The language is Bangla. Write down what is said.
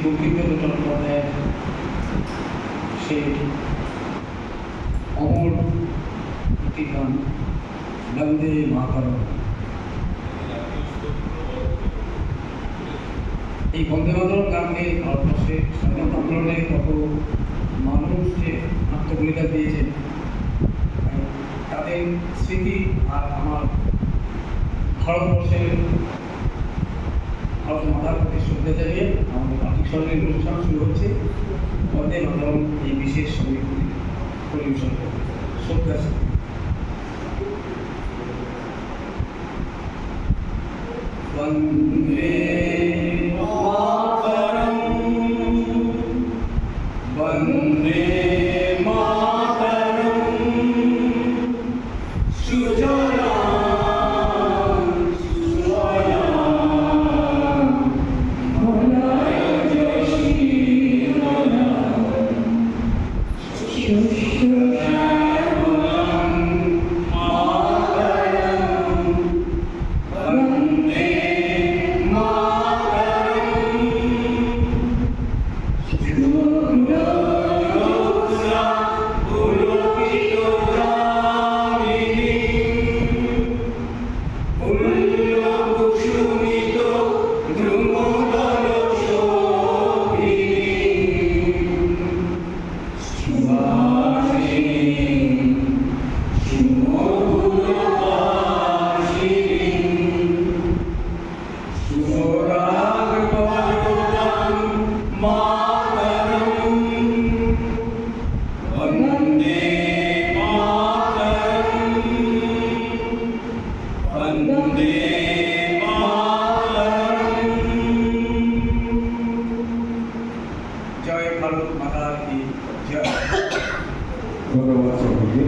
বঙ্কিমচন্দ্র চট্টোপাধ্যায়ের সেই অমর একটি গান বন্দে মাতরম। এই বন্দে মাতরম গানকে ভারতবর্ষে স্বাধীনতা আন্দোলনে কত মানুষ যে আত্মবলিদান দিয়েছেন তাদের স্মৃতি আর আমার ভারত মাতার প্রতি শ্রদ্ধা জানিয়ে আমাদের বার্ষিক স্মরণের অনুষ্ঠান শুরু হচ্ছে। বন্দে মাতরম এই বিশেষ সঙ্গীত পরিবেশন করবে শ্রদ্ধা। বন্দে মাতরম, বন্দে মাতরম, সুজলাং সুফলাং মলয়জ শীতলাং শস্যশ্যামলাং মাতরম। বন্দে জয় ভারত মাতা কি জয়। ধন্যবাদ সকলকে।